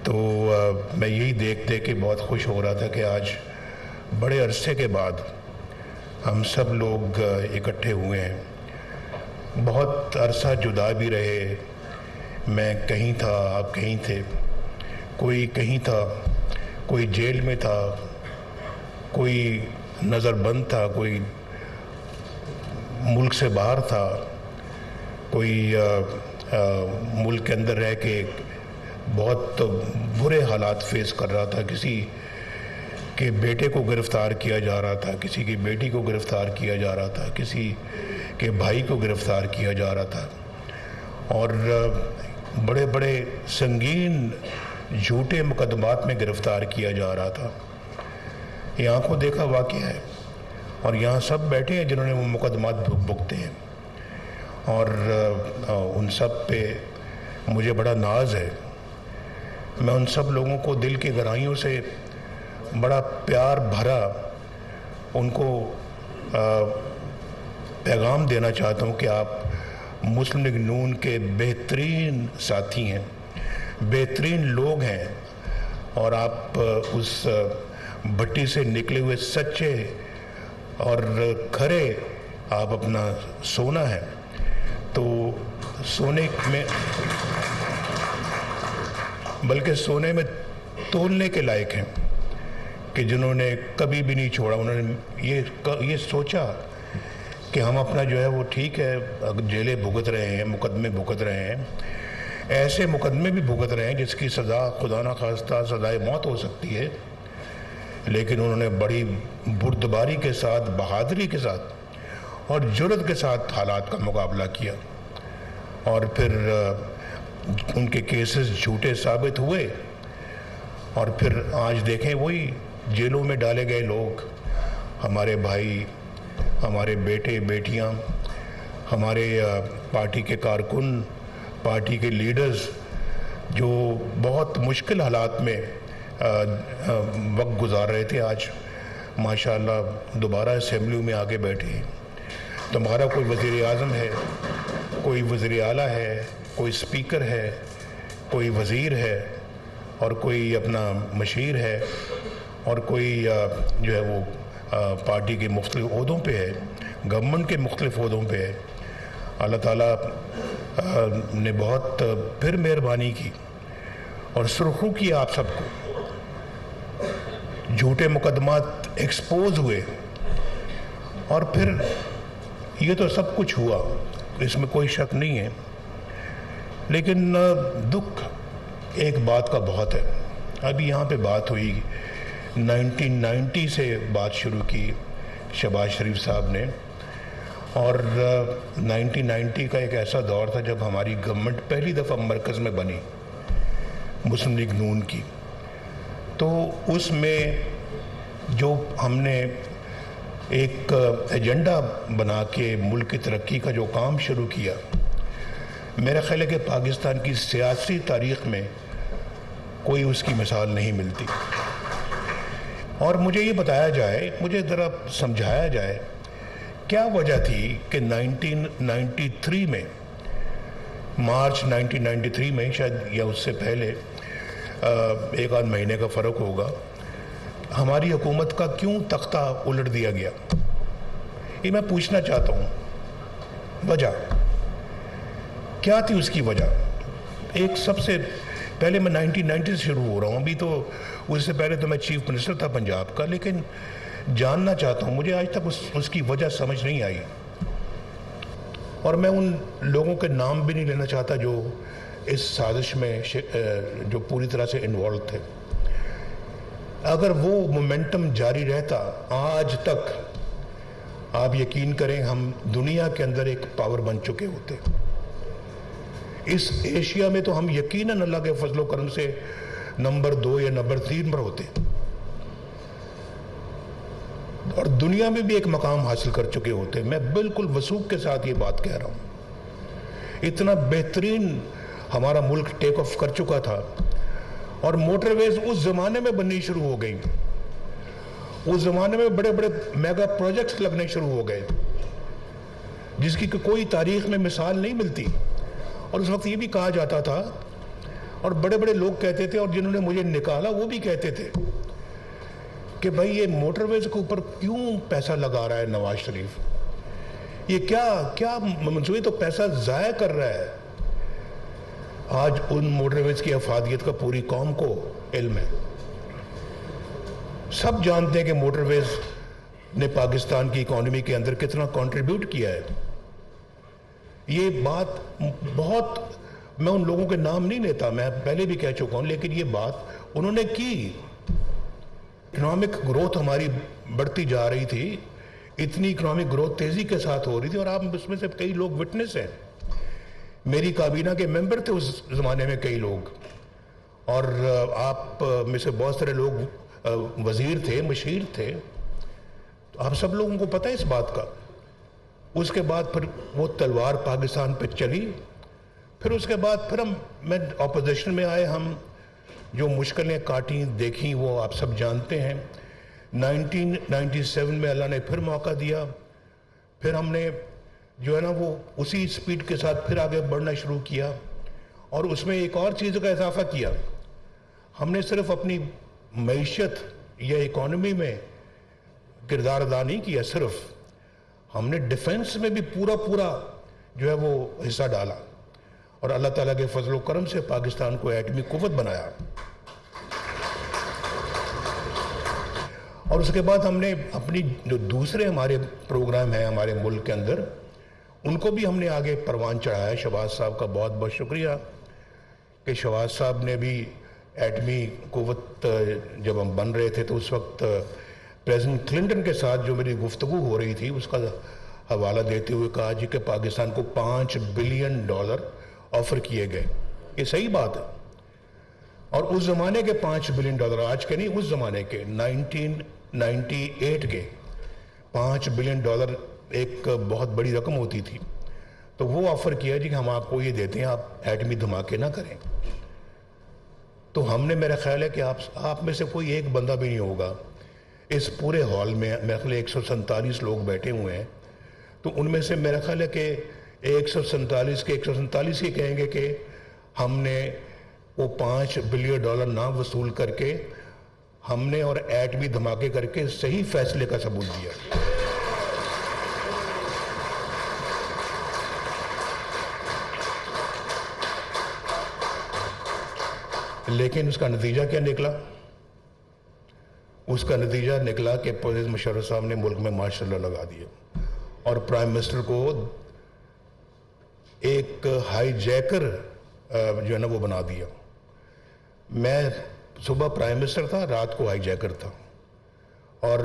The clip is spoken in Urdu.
تو میں یہی دیکھ کے بہت خوش ہو رہا تھا کہ آج بڑے عرصے کے بعد ہم سب لوگ اکٹھے ہوئے ہیں۔ بہت عرصہ جدا بھی رہے، میں کہیں تھا، آپ کہیں تھے، کوئی کہیں تھا، کوئی جیل میں تھا، کوئی نظر بند تھا، کوئی ملک سے باہر تھا، کوئی ملک کے اندر رہ کے بہت برے حالات فیس کر رہا تھا، کسی کے بیٹے کو گرفتار کیا جا رہا تھا، کسی کی بیٹی کو گرفتار کیا جا رہا تھا، کسی کے بھائی کو گرفتار کیا جا رہا تھا، اور بڑے بڑے سنگین جھوٹے مقدمات میں گرفتار کیا جا رہا تھا۔ یہ آنکھوں دیکھا واقعہ ہے، اور یہاں سب بیٹھے ہیں جنہوں نے وہ مقدمات بھگتے ہیں، اور ان سب پہ مجھے بڑا ناز ہے۔ میں ان سب لوگوں کو دل کی گہرائیوں سے بڑا پیار بھرا ان کو پیغام دینا چاہتا ہوں کہ آپ مسلم لیگ نون کے بہترین ساتھی ہیں، بہترین لوگ ہیں، اور آپ اس بھٹی سے نکلے ہوئے سچے اور کھرے آپ اپنا سونا ہے، تو سونے میں بلکہ سونے میں تولنے کے لائق ہیں، کہ جنہوں نے کبھی بھی نہیں چھوڑا۔ انہوں نے یہ سوچا کہ ہم اپنا جو ہے وہ ٹھیک ہے، جیلیں بھگت رہے ہیں، مقدمے بھگت رہے ہیں، ایسے مقدمے بھی بھگت رہے ہیں جس کی سزا خدا نخواستہ سزائے موت ہو سکتی ہے، لیکن انہوں نے بڑی بردباری کے ساتھ، بہادری کے ساتھ اور جرأت کے ساتھ حالات کا مقابلہ کیا، اور پھر ان کے کیسز جھوٹے ثابت ہوئے، اور پھر آج دیکھیں وہی جیلوں میں ڈالے گئے لوگ، ہمارے بھائی، ہمارے بیٹے بیٹیاں، ہمارے پارٹی کے کارکن، پارٹی کے لیڈرز، جو بہت مشکل حالات میں وقت گزار رہے تھے، آج ماشاءاللہ دوبارہ اسمبلیوں میں آگے بیٹھے ہیں۔ تو ہمارا کوئی وزیر اعظم ہے، کوئی وزیر اعلیٰ ہے، کوئی اسپیکر ہے، کوئی وزیر ہے، اور کوئی اپنا مشیر ہے، اور کوئی جو ہے وہ پارٹی کے مختلف عہدوں پہ ہے، گورنمنٹ کے مختلف عہدوں پہ ہے۔ اللہ تعالیٰ نے بہت پھر مہربانی کی اور سرخرو کیا آپ سب کو، جھوٹے مقدمات ایکسپوز ہوئے، اور پھر یہ تو سب کچھ ہوا، اس میں کوئی شک نہیں ہے، لیکن دکھ ایک بات کا بہت ہے۔ ابھی یہاں پہ بات ہوئی، 1990 سے بات شروع کی شہباز شریف صاحب نے، اور 1990 کا ایک ایسا دور تھا جب ہماری گورنمنٹ پہلی دفعہ مرکز میں بنی، مسلم لیگ نون کی، تو اس میں جو ہم نے ایک ایجنڈا بنا کے ملک کی ترقی کا جو کام شروع کیا، میرا خیال ہے کہ پاکستان کی سیاسی تاریخ میں کوئی اس کی مثال نہیں ملتی۔ اور مجھے یہ بتایا جائے، مجھے ذرا سمجھایا جائے، کیا وجہ تھی کہ 1993 میں، مارچ 1993 میں شاید، یا اس سے پہلے ایک آدھ مہینے کا فرق ہوگا، ہماری حکومت کا کیوں تختہ الٹ دیا گیا؟ یہ میں پوچھنا چاہتا ہوں، وجہ کیا تھی؟ اس کی وجہ ایک سب سے پہلے، میں 1990 سے شروع ہو رہا ہوں، ابھی تو اس سے پہلے تو میں چیف منسٹر تھا پنجاب کا، لیکن جاننا چاہتا ہوں، مجھے آج تک اس کی وجہ سمجھ نہیں آئی، اور میں ان لوگوں کے نام بھی نہیں لینا چاہتا جو اس سازش میں جو پوری طرح سے انوالو تھے۔ اگر وہ مومنٹم جاری رہتا آج تک، آپ یقین کریں ہم دنیا کے اندر ایک پاور بن چکے ہوتے، اس ایشیا میں تو ہم یقیناً اللہ کے فضل و کرم سے نمبر 2 یا نمبر 3 پر ہوتے، اور دنیا میں بھی ایک مقام حاصل کر چکے ہوتے۔ میں بالکل وثوق کے ساتھ یہ بات کہہ رہا ہوں، اتنا بہترین ہمارا ملک ٹیک آف کر چکا تھا، اور موٹر ویز اس زمانے میں بننی شروع ہو گئی، اس زمانے میں بڑے بڑے میگا پروجیکٹس لگنے شروع ہو گئے، جس کی کوئی تاریخ میں مثال نہیں ملتی۔ اور اس وقت یہ بھی کہا جاتا تھا، اور بڑے بڑے لوگ کہتے تھے اور جنہوں نے مجھے نکالا وہ بھی کہتے تھے کہ بھائی یہ موٹر ویز کے اوپر کیوں پیسہ لگا رہا ہے نواز شریف, یہ کیا منصوبے, تو پیسہ ضائع کر رہا ہے. آج ان موٹر ویز کی افادیت کا پوری قوم کو علم ہے. سب جانتے ہیں کہ موٹر ویز نے پاکستان کی اکانومی کے اندر کتنا کنٹریبیوٹ کیا ہے. یہ بات بہت, میں ان لوگوں کے نام نہیں لیتا, میں پہلے بھی کہہ چکا ہوں, لیکن یہ بات انہوں نے کی. اکنامک گروتھ ہماری بڑھتی جا رہی تھی, اتنی اکنامک گروتھ تیزی کے ساتھ ہو رہی تھی, اور آپ اس میں سے کئی لوگ وٹنس ہیں. میری کابینہ کے ممبر تھے اس زمانے میں کئی لوگ, اور آپ میں سے بہت سارے لوگ وزیر تھے, مشیر تھے, تو آپ سب لوگوں کو پتہ ہے اس بات کا. اس کے بعد پھر وہ تلوار پاکستان پہ چلی, پھر اس کے بعد پھر میں اپوزیشن میں آئے, ہم جو مشکلیں کاٹیں دیکھیں وہ آپ سب جانتے ہیں. 1997 میں اللہ نے پھر موقع دیا, پھر ہم نے جو ہے نا وہ اسی سپیڈ کے ساتھ پھر آگے بڑھنا شروع کیا, اور اس میں ایک اور چیز کا اضافہ کیا. ہم نے صرف اپنی معیشت یا اکانومی میں کردار ادا نہیں کیا, صرف ہم نے ڈیفنس میں بھی پورا جو ہے وہ حصہ ڈالا, اور اللہ تعالیٰ کے فضل و کرم سے پاکستان کو ایٹمی قوت بنایا. اور اس کے بعد ہم نے اپنی جو دوسرے ہمارے پروگرام ہیں ہمارے ملک کے اندر, ان کو بھی ہم نے آگے پروان چڑھایا. شہباز صاحب کا بہت بہت شکریہ کہ شہباز صاحب نے بھی ایٹمی قوت, جب ہم بن رہے تھے تو اس وقت پریزیڈنٹ کلنٹن کے ساتھ جو میری گفتگو ہو رہی تھی اس کا حوالہ دیتے ہوئے کہا جی کہ پاکستان کو $5 بلین آفر کیے گئے. یہ صحیح بات ہے, اور اس زمانے کے $5 بلین, آج کے نہیں, اس زمانے کے 1998 کے $5 بلین ایک بہت بڑی رقم ہوتی تھی. تو وہ آفر کیا جی کہ ہم آپ کو یہ دیتے ہیں, آپ ایٹمی دھماکے نہ کریں. تو ہم نے, میرا خیال ہے کہ آپ میں سے کوئی ایک بندہ بھی نہیں ہوگا اس پورے ہال میں, میرا خیال ہے 147 لوگ بیٹھے ہوئے ہیں, تو ان میں سے میرا خیال ہے کہ 147 کے 147 ہی کہیں گے کہ ہم نے وہ $5 بلین نہ وصول کر کے ہم نے اور ایٹمی دھماکے کر کے صحیح فیصلے کا ثبوت دیا. لیکن اس کا نتیجہ کیا نکلا؟ اس کا نتیجہ نکلا کہ پرویز مشرف صاحب نے ملک میں ماشاء اللہ لگا دیا, اور پرائم منسٹر کو ایک ہائی جیکر جو ہے نا وہ بنا دیا. میں صبح پرائم منسٹر تھا, رات کو ہائی جیکر تھا, اور